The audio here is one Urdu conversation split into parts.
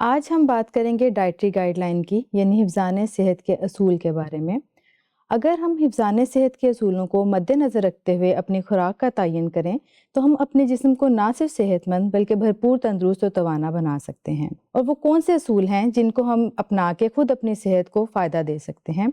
آج ہم بات کریں گے ڈائٹری گائیڈ لائن کی یعنی حفظان صحت کے اصول کے بارے میں۔ اگر ہم حفظان صحت کے اصولوں کو مد نظر رکھتے ہوئے اپنی خوراک کا تعین کریں تو ہم اپنے جسم کو نہ صرف صحت مند بلکہ بھرپور تندرست و توانا بنا سکتے ہیں۔ اور وہ کون سے اصول ہیں جن کو ہم اپنا کے خود اپنی صحت کو فائدہ دے سکتے ہیں؟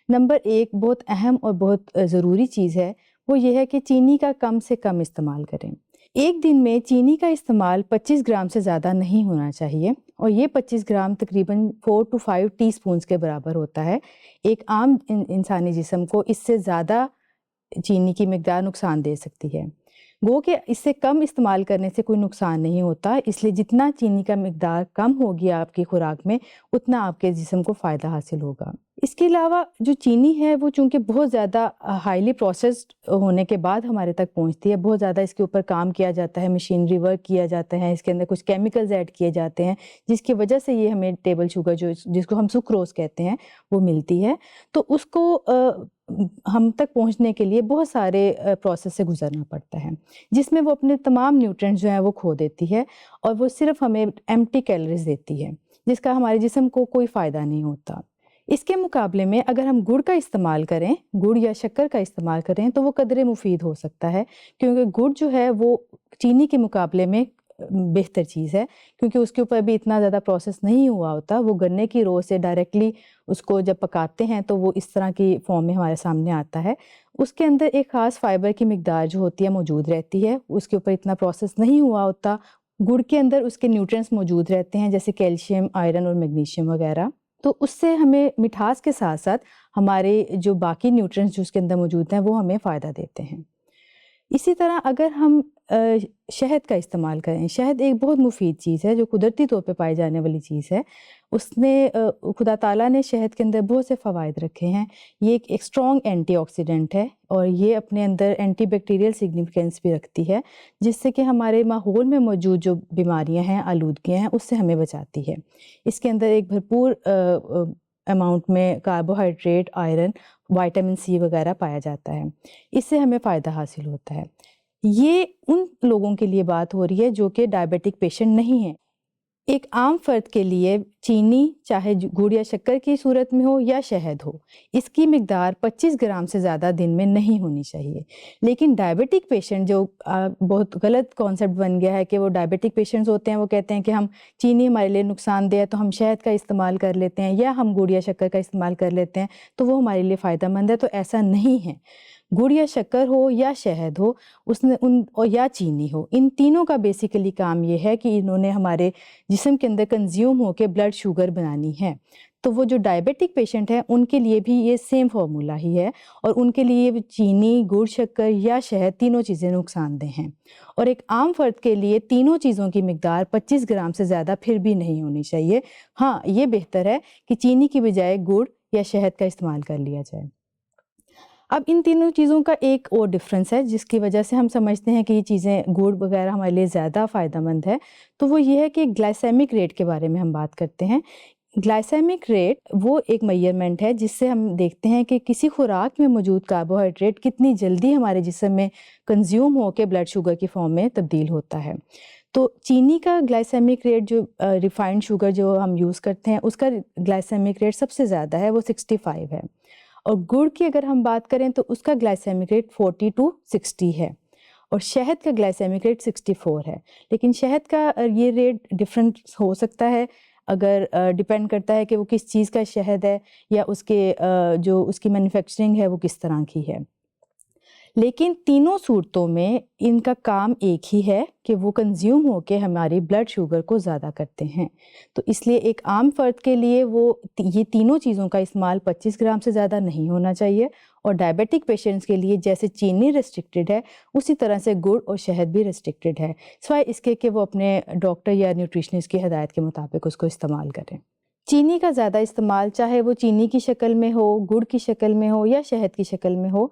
نمبر 1 بہت اہم اور بہت ضروری چیز ہے، وہ یہ ہے کہ چینی کا کم سے کم استعمال کریں۔ ایک دن میں چینی کا استعمال 25 گرام سے زیادہ نہیں ہونا چاہیے، اور یہ 25 گرام تقریباً 4 to 5 ٹی اسپونز کے برابر ہوتا ہے۔ ایک عام انسانی جسم کو اس سے زیادہ چینی کی مقدار نقصان دے سکتی ہے، گو کہ اس سے کم استعمال کرنے سے کوئی نقصان نہیں ہوتا، اس لیے جتنا چینی کا مقدار کم ہوگی آپ کی خوراک میں اتنا آپ کے جسم کو فائدہ حاصل ہوگا۔ اس کے علاوہ جو چینی ہے وہ چونکہ بہت زیادہ ہائیلی پروسیسڈ ہونے کے بعد ہمارے تک پہنچتی ہے، بہت زیادہ اس کے اوپر کام کیا جاتا ہے، مشینری ورک کیا جاتا ہے، اس کے اندر کچھ کیمیکلز ایڈ کیے جاتے ہیں جس کی وجہ سے یہ ہمیں ٹیبل شوگر جس کو ہم سکروز کہتے ہیں وہ ملتی ہے۔ تو اس کو ہم تک پہنچنے کے لیے بہت سارے پروسیس سے گزرنا پڑتا ہے جس میں وہ اپنے تمام نیوٹرینٹس جو ہیں وہ کھو دیتی ہے، اور وہ صرف ہمیں ایمپٹی کیلوریز دیتی ہے جس کا ہمارے جسم کو کوئی فائدہ نہیں ہوتا۔ اس کے مقابلے میں اگر ہم گڑ کا استعمال کریں، گڑ یا شکر کا استعمال کریں تو وہ قدرے مفید ہو سکتا ہے، کیونکہ گڑ جو ہے وہ چینی کے مقابلے میں بہتر چیز ہے، کیونکہ اس کے اوپر بھی اتنا زیادہ پروسیس نہیں ہوا ہوتا، وہ گنے کی رو سے ڈائریکٹلی اس کو جب پکاتے ہیں تو وہ اس طرح کی فارم میں ہمارے سامنے آتا ہے۔ اس کے اندر ایک خاص فائبر کی مقدار جو ہوتی ہے موجود رہتی ہے، اس کے اوپر اتنا پروسیس نہیں ہوا ہوتا۔ گڑ کے اندر اس کے نیوٹرینٹس موجود رہتے ہیں جیسے کیلشیم، آئرن اور میگنیشیم وغیرہ، تو اس سے ہمیں مٹھاس کے ساتھ ساتھ ہمارے جو باقی نیوٹرینٹس جو اس کے اندر موجود ہیں وہ ہمیں فائدہ دیتے ہیں۔ اسی طرح اگر ہم شہد کا استعمال کریں، شہد ایک بہت مفید چیز ہے جو قدرتی طور پہ پائی جانے والی چیز ہے۔ اس نے خدا تعالیٰ نے شہد کے اندر بہت سے فوائد رکھے ہیں۔ یہ ایک اسٹرانگ اینٹی آکسیڈنٹ ہے اور یہ اپنے اندر اینٹی بیکٹیریل سگنیفیکینس بھی رکھتی ہے، جس سے کہ ہمارے ماحول میں موجود جو بیماریاں ہیں، آلودگیاں ہیں، اس سے ہمیں بچاتی ہے۔ اس کے اندر ایک بھرپور اماؤنٹ میں کاربوہائیڈریٹ، آئرن، وائٹامن سی وغیرہ پایا جاتا ہے، اس سے ہمیں فائدہ حاصل ہوتا ہے۔ یہ ان لوگوں کے لیے بات ہو رہی ہے جو کہ ڈائبیٹک پیشنٹ نہیں ہیں۔ ایک عام فرد کے لیے چینی چاہے گڑ یا شکر کی صورت میں ہو یا شہد ہو، اس کی مقدار 25 گرام سے زیادہ دن میں نہیں ہونی چاہیے۔ لیکن ڈائبیٹک پیشنٹ جو بہت غلط کانسیپٹ بن گیا ہے کہ وہ ڈائبیٹک پیشنٹس ہوتے ہیں، وہ کہتے ہیں کہ ہم چینی ہمارے لیے نقصان دہ ہے تو ہم شہد کا استعمال کر لیتے ہیں یا ہم گڑ یا شکر کا استعمال کر لیتے ہیں تو وہ ہمارے لیے فائدہ مند ہے، تو ایسا نہیں ہے۔ گڑ یا شکر ہو یا شہد ہو، یا چینی ہو، ان تینوں کا بیسیکلی کام یہ ہے کہ انہوں نے ہمارے جسم کے اندر کنزیوم ہو کے بلڈ شوگر بنانی ہے۔ تو وہ جو ڈائبیٹک پیشنٹ ہیں ان کے لیے بھی یہ سیم فارمولا ہی ہے، اور ان کے لیے چینی، گڑ، شکر یا شہد تینوں چیزیں نقصان دہ ہیں۔ اور ایک عام فرد کے لیے تینوں چیزوں کی مقدار 25 گرام سے زیادہ پھر بھی نہیں ہونی چاہیے۔ ہاں، یہ بہتر ہے کہ چینی کی بجائے گڑ یا شہد کا استعمال کر لیا جائے۔ اب ان تینوں چیزوں کا ایک اور ڈفرینس ہے جس کی وجہ سے ہم سمجھتے ہیں کہ یہ چیزیں گڑ وغیرہ ہمارے لیے زیادہ فائدہ مند ہے، تو وہ یہ ہے کہ گلائسیمک ریٹ کے بارے میں ہم بات کرتے ہیں۔ گلائسیمک ریٹ وہ ایک میئرمنٹ ہے جس سے ہم دیکھتے ہیں کہ کسی خوراک میں موجود کاربوہائیڈریٹ کتنی جلدی ہمارے جسم میں کنزیوم ہو کے بلڈ شوگر کی فارم میں تبدیل ہوتا ہے۔ تو چینی کا گلائسیمک ریٹ جو ریفائنڈ شوگر جو ہم یوز کرتے ہیں اس کا گلائسیمک ریٹ سب سے زیادہ ہے، وہ 65 ہے، اور گڑ کی اگر ہم بات کریں تو اس کا گلائسیمک ریٹ 40 to 60 ہے، اور شہد کا گلائسیمک ریٹ 64 ہے۔ لیکن شہد کا یہ ریٹ ڈفرینٹ ہو سکتا ہے، اگر ڈیپینڈ کرتا ہے کہ وہ کس چیز کا شہد ہے یا اس کے جو اس کی مینوفیکچرنگ ہے وہ کس طرح کی ہے۔ لیکن تینوں صورتوں میں ان کا کام ایک ہی ہے کہ وہ کنزیوم ہو کے ہماری بلڈ شوگر کو زیادہ کرتے ہیں۔ تو اس لیے ایک عام فرد کے لیے یہ تینوں چیزوں کا استعمال 25 گرام سے زیادہ نہیں ہونا چاہیے، اور ڈائبیٹک پیشنٹس کے لیے جیسے چینی ریسٹرکٹڈ ہے اسی طرح سے گڑ اور شہد بھی ریسٹرکٹڈ ہے، سوائے اس کے کہ وہ اپنے ڈاکٹر یا نیوٹریشنسٹ کی ہدایت کے مطابق اس کو استعمال کریں۔ چینی کا زیادہ استعمال چاہے وہ چینی کی شکل میں ہو، گڑ کی شکل میں ہو یا شہد کی شکل میں ہو،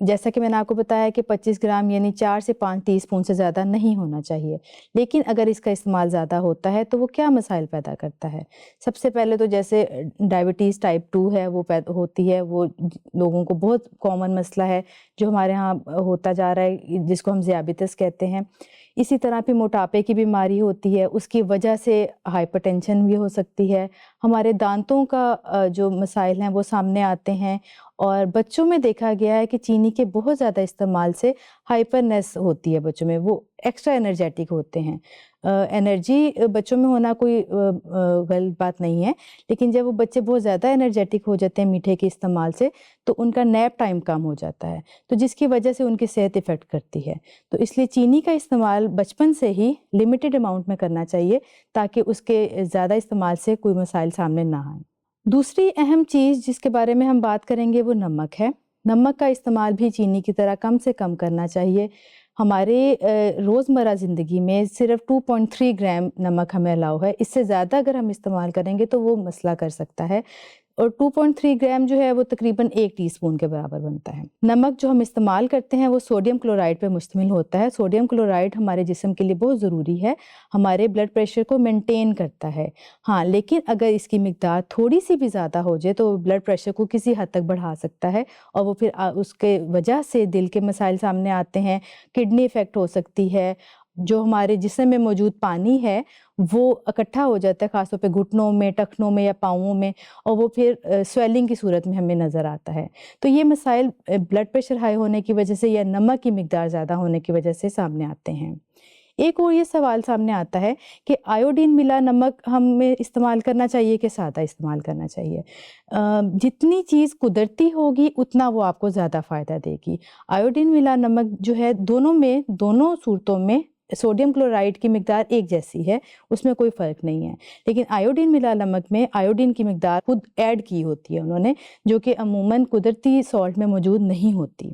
جیسا کہ میں نے آپ کو بتایا کہ 25 گرام یعنی 4 سے 5 ٹی اسپون سے زیادہ نہیں ہونا چاہیے۔ لیکن اگر اس کا استعمال زیادہ ہوتا ہے تو وہ کیا مسائل پیدا کرتا ہے؟ سب سے پہلے تو جیسے ڈائبٹیز ٹائپ 2 ہے وہ ہوتی ہے، وہ لوگوں کو بہت کامن مسئلہ ہے جو ہمارے ہاں ہوتا جا رہا ہے، جس کو ہم ذیابیطس کہتے ہیں۔ اسی طرح پھر موٹاپے کی بیماری ہوتی ہے، اس کی وجہ سے ہائپر ٹینشن بھی ہو سکتی ہے، ہمارے دانتوں کا جو مسائل ہیں وہ سامنے آتے ہیں، اور بچوں میں دیکھا گیا ہے کہ چینی کے بہت زیادہ استعمال سے ہائپرنیس ہوتی ہے بچوں میں، وہ ایکسٹرا انرجیٹک ہوتے ہیں۔ انرجی بچوں میں ہونا کوئی غلط بات نہیں ہے، لیکن جب وہ بچے بہت زیادہ انرجیٹک ہو جاتے ہیں میٹھے کے استعمال سے تو ان کا نیپ ٹائم کم ہو جاتا ہے، تو جس کی وجہ سے ان کی صحت افیکٹ کرتی ہے۔ تو اس لیے چینی کا استعمال بچپن سے ہی لمیٹڈ اماؤنٹ میں کرنا چاہیے تاکہ اس کے زیادہ استعمال سے کوئی مسائل سامنے نہ آئیں۔ دوسری اہم چیز جس کے بارے میں ہم بات کریں گے وہ نمک ہے۔ نمک کا استعمال بھی چینی کی طرح کم سے کم کرنا چاہیے۔ ہمارے روزمرہ زندگی میں صرف 2.3 گرام نمک ہمیں الاؤ ہے، اس سے زیادہ اگر ہم استعمال کریں گے تو وہ مسئلہ کر سکتا ہے، اور 2.3 گرام جو ہے وہ تقریباً 1 ٹی اسپون کے برابر بنتا ہے۔ نمک جو ہم استعمال کرتے ہیں وہ سوڈیم کلورائڈ پہ مشتمل ہوتا ہے۔ سوڈیم کلورائڈ ہمارے جسم کے لیے بہت ضروری ہے، ہمارے بلڈ پریشر کو مینٹین کرتا ہے۔ ہاں، لیکن اگر اس کی مقدار تھوڑی سی بھی زیادہ ہو جائے تو بلڈ پریشر کو کسی حد تک بڑھا سکتا ہے، اور وہ پھر اس کے وجہ سے دل کے مسائل سامنے آتے ہیں، کڈنی افیکٹ ہو سکتی ہے، جو ہمارے جسم میں موجود پانی ہے وہ اکٹھا ہو جاتا ہے، خاص طور پہ گھٹنوں میں، ٹخنوں میں یا پاؤں میں، اور وہ پھر سویلنگ کی صورت میں ہمیں نظر آتا ہے۔ تو یہ مسائل بلڈ پریشر ہائی ہونے کی وجہ سے یا نمک کی مقدار زیادہ ہونے کی وجہ سے سامنے آتے ہیں۔ ایک اور یہ سوال سامنے آتا ہے کہ آیوڈین ملا نمک ہمیں استعمال کرنا چاہیے کہ سادہ استعمال کرنا چاہیے۔ جتنی چیز قدرتی ہوگی اتنا وہ آپ کو زیادہ فائدہ دے گی۔ آیوڈین ملا نمک جو ہے دونوں صورتوں میں سوڈیم کلورائڈ کی مقدار ایک جیسی ہے، اس میں کوئی فرق نہیں ہے، لیکن آیوڈین ملا نمک میں آیوڈین کی مقدار خود ایڈ کی ہوتی ہے انہوں نے، جو کہ عموماً قدرتی سالٹ میں موجود نہیں ہوتی۔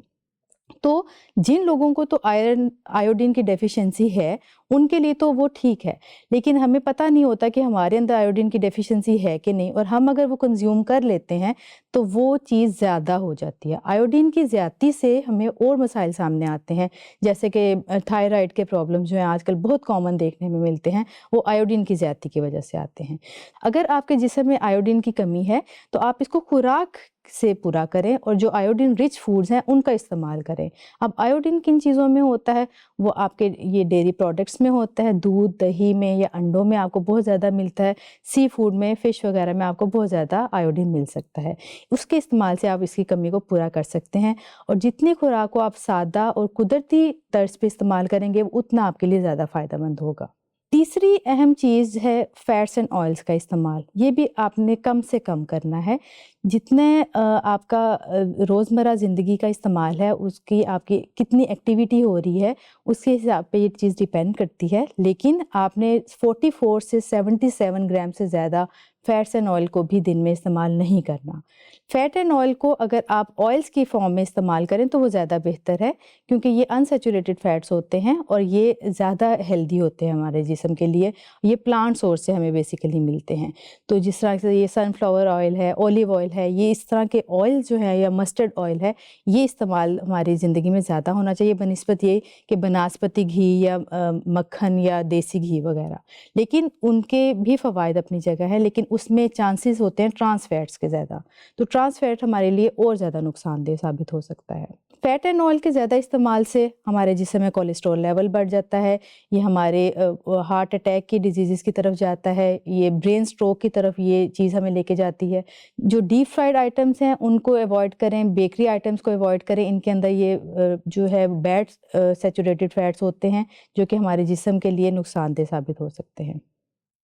تو جن لوگوں کو تو آیوڈین کی ڈیفیشنسی ہے ان کے لیے تو وہ ٹھیک ہے، لیکن ہمیں پتہ نہیں ہوتا کہ ہمارے اندر آیوڈین کی ڈیفیشنسی ہے کہ نہیں، اور ہم اگر وہ کنزیوم کر لیتے ہیں تو وہ چیز زیادہ ہو جاتی ہے۔ آیوڈین کی زیادتی سے ہمیں اور مسائل سامنے آتے ہیں، جیسے کہ تھائرائڈ کے پرابلم جو ہیں آج کل بہت کامن دیکھنے میں ملتے ہیں، وہ آیوڈین کی زیادتی کی وجہ سے آتے ہیں۔ اگر آپ کے جسم میں آیوڈین کی کمی ہے تو آپ اس کو خوراک سے پورا کریں، اور جو آیوڈین رچ فوڈز ہیں ان کا استعمال کریں۔ اب آیوڈین کن چیزوں میں ہوتا ہے؟ وہ آپ کے یہ ڈیری پروڈکٹس میں ہوتا ہے، دودھ، دہی میں یا انڈوں میں آپ کو بہت زیادہ ملتا ہے، سی فوڈ میں، فش وغیرہ میں آپ کو بہت زیادہ آیوڈین مل سکتا ہے۔ اس کے استعمال سے آپ اس کی کمی کو پورا کر سکتے ہیں، اور جتنی خوراک کو آپ سادہ اور قدرتی طرز پہ استعمال کریں گے اتنا آپ کے لیے زیادہ فائدہ مند ہوگا۔ تیسری اہم چیز ہے فیٹس اینڈ آئلس کا استعمال۔ یہ بھی آپ نے کم سے کم کرنا ہے۔ جتنے آپ کا روزمرہ زندگی کا استعمال ہے، اس کی آپ کی کتنی ایکٹیویٹی ہو رہی ہے اس کے حساب پہ یہ چیز ڈیپینڈ کرتی ہے، لیکن آپ نے 44 سے 77 گرام سے زیادہ فیٹس اینڈ آئل کو بھی دن میں استعمال نہیں کرنا۔ فیٹ اینڈ آئل کو اگر آپ آئلس کی فارم میں استعمال کریں تو وہ زیادہ بہتر ہے، کیونکہ یہ انسیچوریٹڈ فیٹس ہوتے ہیں اور یہ زیادہ ہیلدی ہوتے ہیں ہمارے جسم کے لیے۔ یہ پلانٹ سورس سے ہمیں بیسیکلی ملتے ہیں، تو جس طرح سے یہ سن فلاور آئل ہے، اولیو آئل ہے، یہ اس طرح کے آئل جو ہے یا مسٹرڈ آئل ہے، یہ استعمال ہماری زندگی میں زیادہ ہونا چاہیے بنسبت یہ کہ بناسپتی گھی یا مکھن یا دیسی گھی وغیرہ۔ لیکن ان کے بھی فوائد اپنی جگہ ہے، لیکن اس میں چانسز ہوتے ہیں ٹرانس فیٹس کے زیادہ، تو ٹرانس فیٹ ہمارے لیے اور زیادہ نقصان دہ ثابت ہو سکتا ہے۔ فیٹ اینڈ آئل کے زیادہ استعمال سے ہمارے جسم میں کولیسٹرول لیول بڑھ جاتا ہے، یہ ہمارے ہارٹ اٹیک کی ڈیزیزز کی طرف جاتا ہے، یہ برین سٹروک کی طرف یہ چیز ہمیں لے کے جاتی ہے۔ جو ڈیپ فرائیڈ آئٹمس ہیں ان کو ایوائڈ کریں، بیکری آئٹمس کو ایوائڈ کریں، ان کے اندر یہ جو ہے بیڈ سیچوریٹڈ فیٹس ہوتے ہیں جو کہ ہمارے جسم کے لیے نقصان دہ ثابت ہو سکتے ہیں۔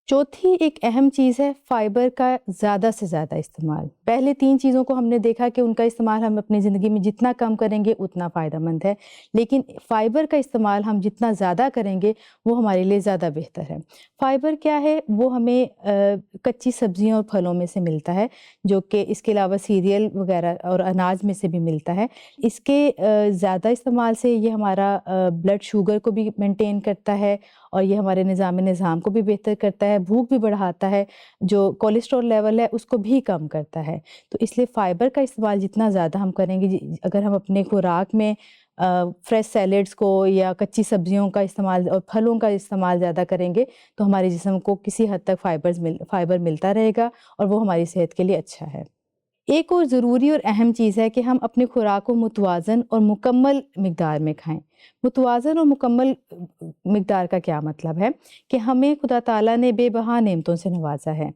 چوتھی ایک اہم چیز ہے فائبر کا زیادہ سے زیادہ استعمال۔ پہلے 3 چیزوں کو ہم نے دیکھا کہ ان کا استعمال ہم اپنی زندگی میں جتنا کم کریں گے اتنا فائدہ مند ہے، لیکن فائبر کا استعمال ہم جتنا زیادہ کریں گے وہ ہمارے لیے زیادہ بہتر ہے۔ فائبر کیا ہے؟ وہ ہمیں کچی سبزیوں اور پھلوں میں سے ملتا ہے، جو کہ اس کے علاوہ سیریل وغیرہ اور اناج میں سے بھی ملتا ہے۔ اس کے زیادہ استعمال سے یہ ہمارا بلڈ شوگر کو بھی مینٹین کرتا ہے، اور یہ ہمارے نظام کو بھی بہتر کرتا ہے، بھوک بھی بڑھاتا ہے، جو کولیسٹرول لیول ہے اس کو بھی کم کرتا ہے۔ تو اس لیے فائبر کا استعمال جتنا زیادہ ہم کریں گے، اگر ہم اپنے خوراک میں فریش سیلیڈز کو یا کچی سبزیوں کا استعمال اور پھلوں کا استعمال زیادہ کریں گے تو ہمارے جسم کو کسی حد تک فائبر ملتا رہے گا، اور وہ ہماری صحت کے لیے اچھا ہے۔ ایک اور ضروری اور اہم چیز ہے کہ ہم اپنی خوراک کو متوازن اور مکمل مقدار میں کھائیں۔ متوازن اور مکمل مقدار کا کیا مطلب ہے کہ ہمیں خدا تعالیٰ نے بے بہا نعمتوں سے نوازا ہے۔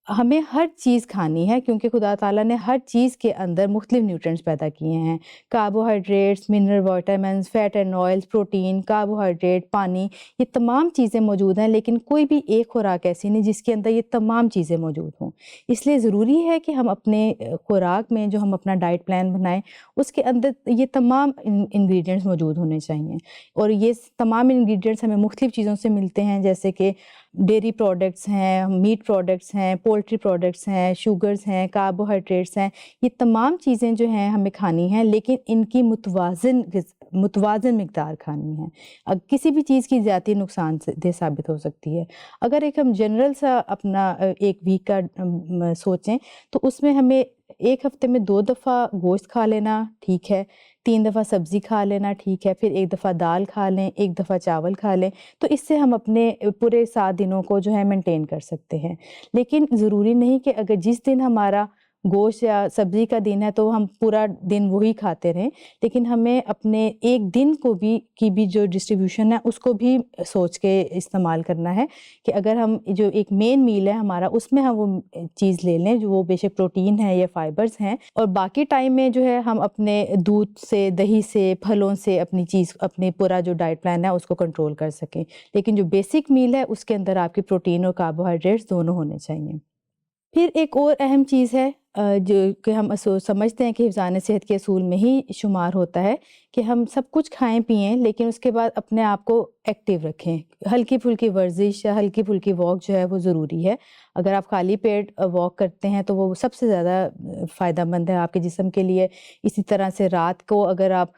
ہمیں ہر چیز کھانی ہے کیونکہ خدا تعالیٰ نے ہر چیز کے اندر مختلف نیوٹرینٹس پیدا کیے ہیں۔ Carbohydrates, mineral vitamins, fat and oils, protein, carbohydrate, پانی، یہ تمام چیزیں موجود ہیں، لیکن کوئی بھی ایک خوراک ایسی نہیں جس کے اندر یہ تمام چیزیں موجود ہوں۔ اس لیے ضروری ہے کہ ہم اپنے خوراک میں جو ہم اپنا ڈائٹ پلان بنائیں اس کے اندر یہ تمام انگریڈینٹس موجود ہونے چاہئیں، اور یہ تمام انگریڈینٹس ہمیں مختلف چیزوں سے ملتے ہیں، جیسے کہ ڈیری پروڈکٹس ہیں، میٹ پروڈکٹس ہیں، پولٹری پروڈکٹس ہیں، شوگرز ہیں، کاربوہائیڈریٹس ہیں۔ یہ تمام چیزیں جو ہیں ہمیں کھانی ہیں، لیکن ان کی متوازن مقدار کھانی ہے۔ کسی بھی چیز کی زیادتی نقصان دہ ثابت ہو سکتی ہے۔ اگر ہم جنرل سا اپنا ایک ویک کا سوچیں تو اس میں ہمیں ایک ہفتے میں 2 دفعہ گوشت کھا لینا ٹھیک ہے، 3 دفعہ سبزی کھا لینا ٹھیک ہے، پھر 1 دفعہ دال کھا لیں، 1 دفعہ چاول کھا لیں، تو اس سے ہم اپنے پورے 7 دنوں کو جو ہے مینٹین کر سکتے ہیں۔ لیکن ضروری نہیں کہ اگر جس دن ہمارا گوشت یا سبزی کا دن ہے تو ہم پورا دن وہی کھاتے رہیں، لیکن ہمیں اپنے ایک دن کو بھی جو ڈسٹریبیوشن ہے اس کو بھی سوچ کے استعمال کرنا ہے کہ اگر ہم جو ایک مین میل ہے ہمارا اس میں ہم وہ چیز لے لیں جو وہ بے شک پروٹین ہے یا فائبرز ہیں، اور باقی ٹائم میں جو ہے ہم اپنے دودھ سے، دہی سے، پھلوں سے اپنی پورا جو ڈائٹ پلان ہے اس کو کنٹرول کر سکیں۔ لیکن جو بیسک میل ہے اس کے اندر آپ کی پروٹین اور کاربوہائیڈریٹس دونوں ہونے چاہیے۔ پھر ایک اور اہم چیز ہے جو کہ ہم سمجھتے ہیں کہ حفظان صحت کے اصول میں ہی شمار ہوتا ہے کہ ہم سب کچھ کھائیں پئیں لیکن اس کے بعد اپنے آپ کو ایکٹیو رکھیں۔ ہلکی پھلکی ورزش یا ہلکی پھلکی واک جو ہے وہ ضروری ہے۔ اگر آپ خالی پیٹ واک کرتے ہیں تو وہ سب سے زیادہ فائدہ مند ہے آپ کے جسم کے لیے۔ اسی طرح سے رات کو اگر آپ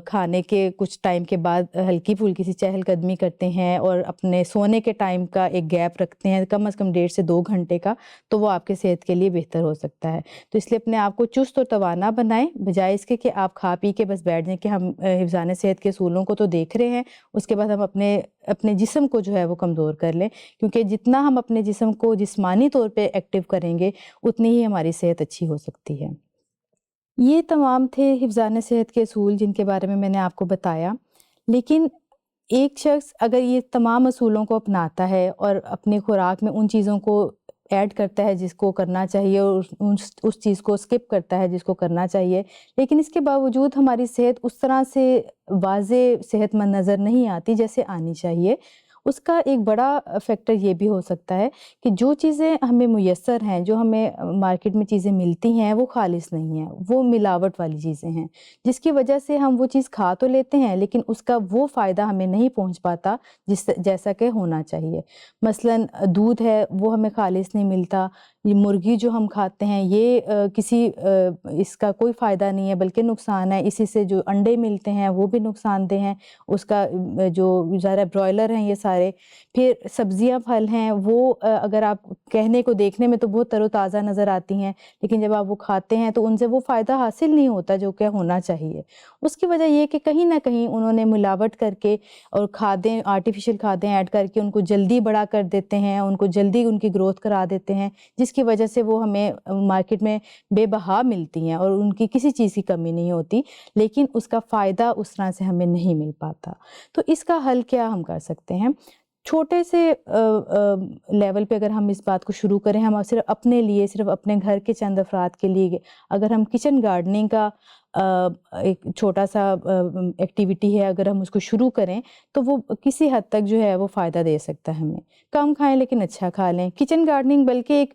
کھانے کے کچھ ٹائم کے بعد ہلکی پھلکی سی چہل قدمی کرتے ہیں اور اپنے سونے کے ٹائم کا ایک گیپ رکھتے ہیں کم از کم 1.5 سے 2 گھنٹے کا، تو وہ آپ کے صحت کے لیے بہتر ہو سکتا ہے۔ تو اس لیے اپنے آپ کو چست اور توانا بنائیں، بجائے اس کے کہ آپ کھا پی کے بس بیٹھ جائیں کہ ہم حفظان صحت کے اصولوں کو تو دیکھ رہے ہیں، اس کے بعد ہم اپنے جسم کو جو ہے وہ کمزور کر لیں، کیونکہ جتنا ہم اپنے جسم کو جسمانی طور پہ ایکٹیو کریں گے اتنی ہی ہماری صحت اچھی ہو سکتی ہے۔ یہ تمام تھے حفظان صحت کے اصول جن کے بارے میں نے آپ کو بتایا، لیکن ایک شخص اگر یہ تمام اصولوں کو اپناتا ہے اور اپنی خوراک میں ان چیزوں کو ایڈ کرتا ہے جس کو کرنا چاہیے اور اس چیز کو اسکپ کرتا ہے جس کو کرنا چاہیے، لیکن اس کے باوجود ہماری صحت اس طرح سے واضح صحت مند نظر نہیں آتی جیسے آنی چاہیے، اس کا ایک بڑا فیکٹر یہ بھی ہو سکتا ہے کہ جو چیزیں ہمیں میسر ہیں، جو ہمیں مارکیٹ میں چیزیں ملتی ہیں وہ خالص نہیں ہیں، وہ ملاوٹ والی چیزیں ہیں، جس کی وجہ سے ہم وہ چیز کھا تو لیتے ہیں لیکن اس کا وہ فائدہ ہمیں نہیں پہنچ پاتا جیسا کہ ہونا چاہیے۔ مثلاً دودھ ہے وہ ہمیں خالص نہیں ملتا، یہ مرغی جو ہم کھاتے ہیں یہ اس کا کوئی فائدہ نہیں ہے بلکہ نقصان ہے، اسی سے جو انڈے ملتے ہیں وہ بھی نقصان دہ ہیں، اس کا جو ظاہر برائلر ہیں یہ سارے۔ پھر سبزیاں پھل ہیں وہ اگر آپ کہنے کو دیکھنے میں تو بہت تر و تازہ نظر آتی ہیں، لیکن جب آپ وہ کھاتے ہیں تو ان سے وہ فائدہ حاصل نہیں ہوتا جو کہ ہونا چاہیے۔ اس کی وجہ یہ کہ کہیں نہ کہیں انہوں نے ملاوٹ کر کے اور کھادیں، آرٹیفیشل کھادیں ایڈ کر کے ان کو جلدی بڑا کر دیتے ہیں، ان کو جلدی ان کی گروتھ کرا دیتے ہیں، جس کی وجہ سے وہ ہمیں مارکیٹ میں بے بہا ملتی ہیں اور ان کی کسی چیز کی کمی نہیں ہوتی، لیکن اس کا فائدہ اس طرح سے ہمیں نہیں مل پاتا۔ تو اس کا حل کیا ہم کر سکتے ہیں؟ چھوٹے سے لیول پہ اگر ہم اس بات کو شروع کریں، ہم صرف اپنے لیے، صرف اپنے گھر کے چند افراد کے لیے اگر ہم کچن گارڈننگ کا ایک چھوٹا سا ایکٹیویٹی ہے، اگر ہم اس کو شروع کریں تو وہ کسی حد تک جو ہے وہ فائدہ دے سکتا ہے ہمیں۔ کم کھائیں لیکن اچھا کھا لیں۔ کچن گارڈننگ بلکہ ایک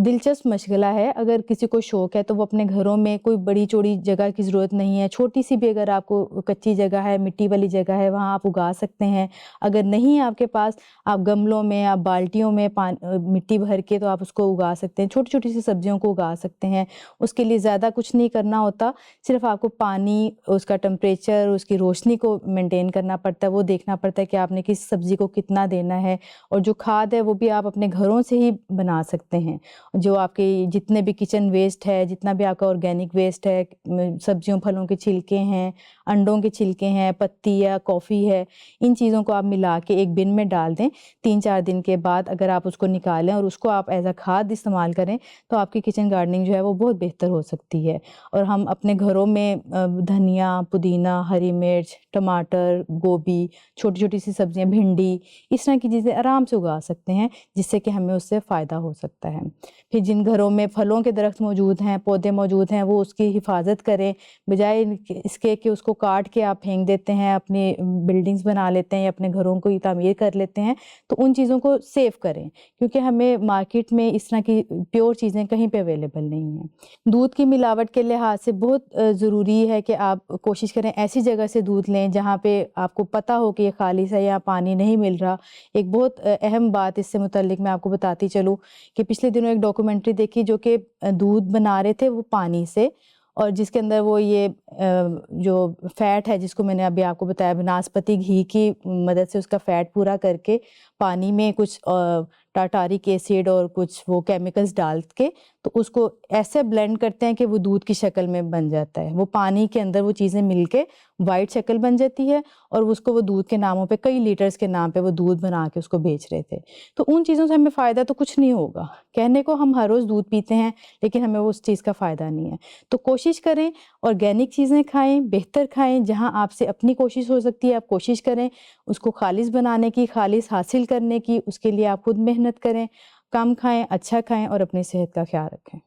دلچسپ مشغلہ ہے، اگر کسی کو شوق ہے تو وہ اپنے گھروں میں کوئی بڑی چوڑی جگہ کی ضرورت نہیں ہے، چھوٹی سی بھی اگر آپ کو کچی جگہ ہے، مٹی والی جگہ ہے، وہاں آپ اگا سکتے ہیں۔ اگر نہیں آپ کے پاس، آپ گملوں میں، آپ بالٹیوں میں مٹی بھر کے تو آپ اس کو اگا سکتے ہیں، چھوٹی چھوٹی سی سبزیوں کو اگا سکتے ہیں۔ اس کے لیے زیادہ کچھ نہیں کرنا ہوتا، صرف آپ کو پانی، اس کا ٹمپریچر، اس کی روشنی کو مینٹین کرنا پڑتا ہے، وہ دیکھنا پڑتا ہے کہ آپ نے کس سبزی کو کتنا دینا ہے، اور جو کھاد ہے وہ بھی آپ اپنے گھروں سے ہی بنا سکتے ہیں۔ جو آپ کے جتنے بھی کچن ویسٹ ہے، جتنا بھی آپ کا آرگینک ویسٹ ہے، سبزیوں پھلوں کے چھلکے ہیں، انڈوں کے چھلکے ہیں، پتی یا کافی ہے، ان چیزوں کو آپ ملا کے ایک بن میں ڈال دیں۔ 3-4 دن کے بعد اگر آپ اس کو نکالیں اور اس کو آپ ایز اے کھاد استعمال کریں تو آپ کی کچن گارڈننگ جو ہے وہ بہت بہتر ہو سکتی ہے۔ اور ہم اپنے گھروں میں دھنیا، پودینہ، ہری مرچ، ٹماٹر، گوبھی، چھوٹی چھوٹی سی سبزیاں، بھنڈی، اس طرح کی چیزیں آرام سے اگا سکتے ہیں، جس سے کہ ہمیں اس سے فائدہ ہو سکتا ہے۔ پھر جن گھروں میں پھلوں کے درخت موجود ہیں، پودے موجود ہیں، وہ اس کی حفاظت کریں، بجائے اس کے کہ اس کو کاٹ کے آپ پھینک دیتے ہیں، اپنی بلڈنگز بنا لیتے ہیں یا اپنے گھروں کو تعمیر کر لیتے ہیں، تو ان چیزوں کو سیو کریں، کیونکہ ہمیں مارکیٹ میں اس طرح کی پیور چیزیں کہیں پہ اویلیبل نہیں ہیں۔ دودھ کی ملاوٹ کے لحاظ سے بہت ضروری ہے کہ آپ کوشش کریں ایسی جگہ سے دودھ لیں جہاں پہ آپ کو پتہ ہو کہ یہ خالص ہے یا پانی نہیں مل رہا۔ ایک بہت اہم بات اس سے متعلق میں آپ کو بتاتی چلوں کہ پچھلے دنوں ایک ڈاکومنٹری دیکھی جو کہ دودھ بنا رہے تھے وہ پانی سے، اور جس کے اندر وہ یہ جو فیٹ ہے جس کو میں نے ابھی آپ کو بتایا، بناسپتی گھی کی مدد سے اس کا فیٹ پورا کر کے پانی میں کچھ ٹارٹارک ایسڈ اور کچھ وہ کیمیکلز ڈال کے تو اس کو ایسے بلینڈ کرتے ہیں کہ وہ دودھ کی شکل میں بن جاتا ہے۔ وہ پانی کے اندر وہ چیزیں مل کے وائٹ شکل بن جاتی ہے، اور اس کو وہ دودھ کے ناموں پہ، کئی لیٹرز کے نام پہ وہ دودھ بنا کے اس کو بیچ رہے تھے۔ تو ان چیزوں سے ہمیں فائدہ تو کچھ نہیں ہوگا، کہنے کو ہم ہر روز دودھ پیتے ہیں لیکن ہمیں وہ اس چیز کا فائدہ نہیں ہے۔ تو کوشش کریں آرگینک چیزیں کھائیں، بہتر کھائیں، جہاں آپ سے اپنی کوشش ہو سکتی ہے آپ کوشش کریں اس کو خالص بنانے کی، خالص حاصل کرنے کی، اس کے لیے آپ خود محنت کریں، کم کھائیں، اچھا کھائیں اور اپنی صحت کا خیال رکھیں۔